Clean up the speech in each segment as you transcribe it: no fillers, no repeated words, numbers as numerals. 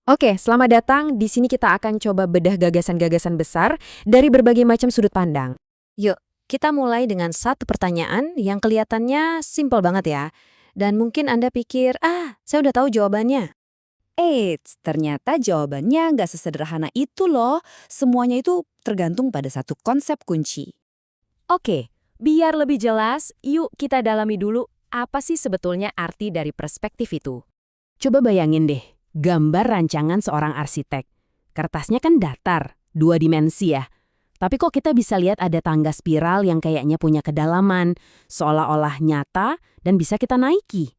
Oke, selamat datang. Di sini kita akan coba bedah gagasan-gagasan besar dari berbagai macam sudut pandang. Yuk, kita mulai dengan satu pertanyaan yang kelihatannya simpel banget ya. Dan mungkin Anda pikir, saya udah tahu jawabannya. Eits, ternyata jawabannya nggak sesederhana itu loh. Semuanya itu tergantung pada satu konsep kunci. Oke, biar lebih jelas, yuk kita dalami dulu apa sih sebetulnya arti dari perspektif itu. Coba bayangin deh, gambar rancangan seorang arsitek. Kertasnya kan datar, dua dimensi ya. Tapi kok kita bisa lihat ada tangga spiral yang kayaknya punya kedalaman, seolah-olah nyata dan bisa kita naiki.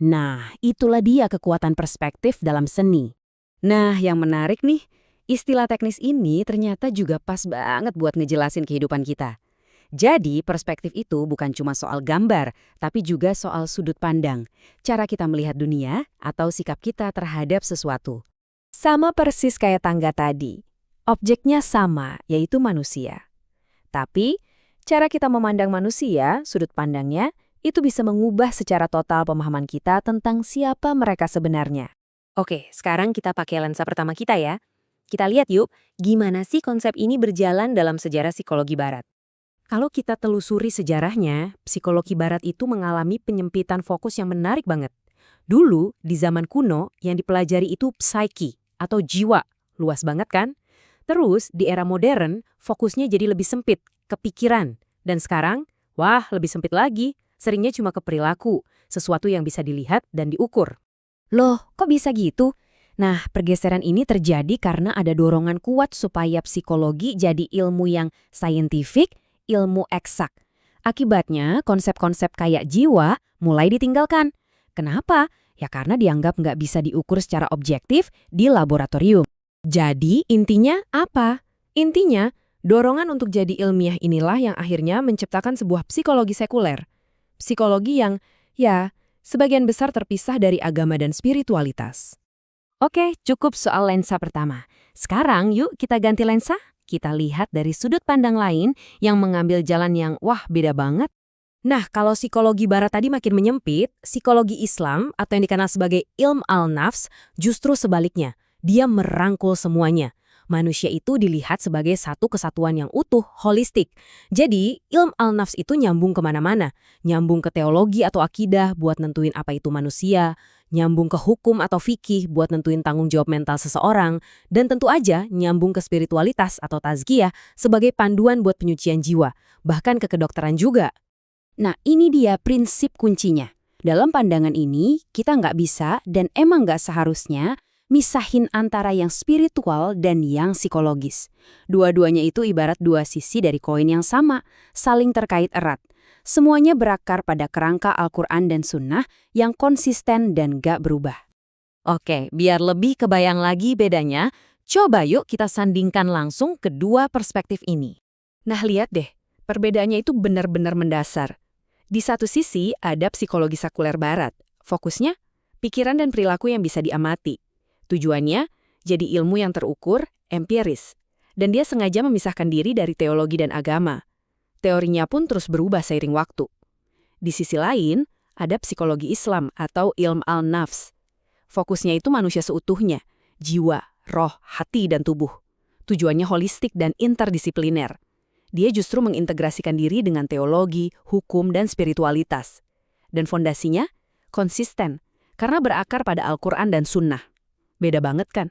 Nah, itulah dia kekuatan perspektif dalam seni. Nah, yang menarik nih, istilah teknis ini ternyata juga pas banget buat ngejelasin kehidupan kita. Jadi, perspektif itu bukan cuma soal gambar, tapi juga soal sudut pandang, cara kita melihat dunia, atau sikap kita terhadap sesuatu. Sama persis kayak tangga tadi. Objeknya sama, yaitu manusia. Tapi, cara kita memandang manusia, sudut pandangnya, itu bisa mengubah secara total pemahaman kita tentang siapa mereka sebenarnya. Oke, sekarang kita pakai lensa pertama kita ya. Kita lihat yuk, gimana sih konsep ini berjalan dalam sejarah psikologi barat. Kalau kita telusuri sejarahnya, psikologi barat itu mengalami penyempitan fokus yang menarik banget. Dulu, di zaman kuno, yang dipelajari itu psyche atau jiwa. Luas banget kan? Terus, di era modern, fokusnya jadi lebih sempit, ke pikiran. Dan sekarang, wah lebih sempit lagi. Seringnya cuma ke perilaku, sesuatu yang bisa dilihat dan diukur. Loh, kok bisa gitu? Nah, pergeseran ini terjadi karena ada dorongan kuat supaya psikologi jadi ilmu yang saintifik, ilmu eksak. Akibatnya, konsep-konsep kayak jiwa mulai ditinggalkan. Kenapa? Ya karena dianggap nggak bisa diukur secara objektif di laboratorium. Jadi, intinya apa? Intinya, dorongan untuk jadi ilmiah inilah yang akhirnya menciptakan sebuah psikologi sekuler. Psikologi yang, ya, sebagian besar terpisah dari agama dan spiritualitas. Oke, cukup soal lensa pertama. Sekarang yuk kita ganti lensa. Kita lihat dari sudut pandang lain yang mengambil jalan yang wah beda banget. Nah, kalau psikologi barat tadi makin menyempit, psikologi Islam atau yang dikenal sebagai ilm al-nafs justru sebaliknya. Dia merangkul semuanya. Manusia itu dilihat sebagai satu kesatuan yang utuh, holistik. Jadi, ilm al-nafs itu nyambung kemana-mana. Nyambung ke teologi atau akidah buat nentuin apa itu manusia, nyambung ke hukum atau fikih buat nentuin tanggung jawab mental seseorang, dan tentu aja nyambung ke spiritualitas atau tazkiyah sebagai panduan buat penyucian jiwa, bahkan ke kedokteran juga. Nah, ini dia prinsip kuncinya. Dalam pandangan ini, kita nggak bisa dan emang nggak seharusnya misahin antara yang spiritual dan yang psikologis. Dua-duanya itu ibarat dua sisi dari koin yang sama, saling terkait erat. Semuanya berakar pada kerangka Al-Quran dan Sunnah yang konsisten dan gak berubah. Oke, biar lebih kebayang lagi bedanya, coba yuk kita sandingkan langsung kedua perspektif ini. Nah, lihat deh, perbedaannya itu benar-benar mendasar. Di satu sisi ada psikologi sekuler barat, fokusnya pikiran dan perilaku yang bisa diamati. Tujuannya jadi ilmu yang terukur, empiris. Dan dia sengaja memisahkan diri dari teologi dan agama. Teorinya pun terus berubah seiring waktu. Di sisi lain, ada psikologi Islam atau ilm al-nafs. Fokusnya itu manusia seutuhnya, jiwa, roh, hati, dan tubuh. Tujuannya holistik dan interdisipliner. Dia justru mengintegrasikan diri dengan teologi, hukum, dan spiritualitas. Dan fondasinya konsisten, karena berakar pada Al-Quran dan Sunnah. Beda banget kan?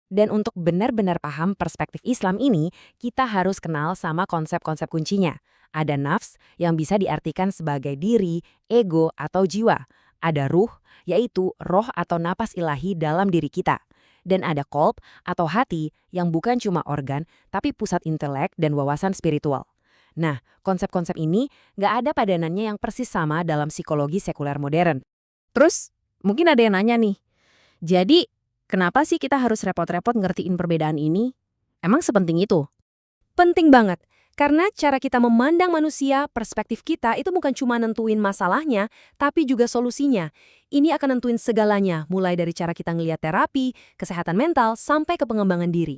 Dan untuk benar-benar paham perspektif Islam ini, kita harus kenal sama konsep-konsep kuncinya. Ada nafs yang bisa diartikan sebagai diri, ego, atau jiwa. Ada ruh, yaitu roh atau napas ilahi dalam diri kita. Dan ada qalb atau hati yang bukan cuma organ, tapi pusat intelek dan wawasan spiritual. Nah, konsep-konsep ini nggak ada padanannya yang persis sama dalam psikologi sekuler modern. Terus, mungkin ada yang nanya nih, jadi kenapa sih kita harus repot-repot ngertiin perbedaan ini? Emang sepenting itu? Penting banget, karena cara kita memandang manusia, perspektif kita itu bukan cuma nentuin masalahnya, tapi juga solusinya. Ini akan nentuin segalanya, mulai dari cara kita ngelihat terapi, kesehatan mental, sampai ke pengembangan diri.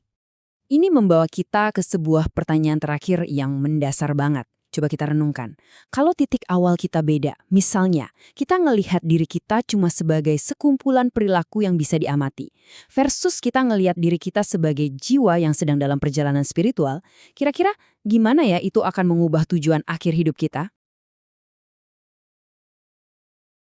Ini membawa kita ke sebuah pertanyaan terakhir yang mendasar banget. Coba kita renungkan. Kalau titik awal kita beda, misalnya kita ngelihat diri kita cuma sebagai sekumpulan perilaku yang bisa diamati, versus kita ngelihat diri kita sebagai jiwa yang sedang dalam perjalanan spiritual, kira-kira gimana ya itu akan mengubah tujuan akhir hidup kita?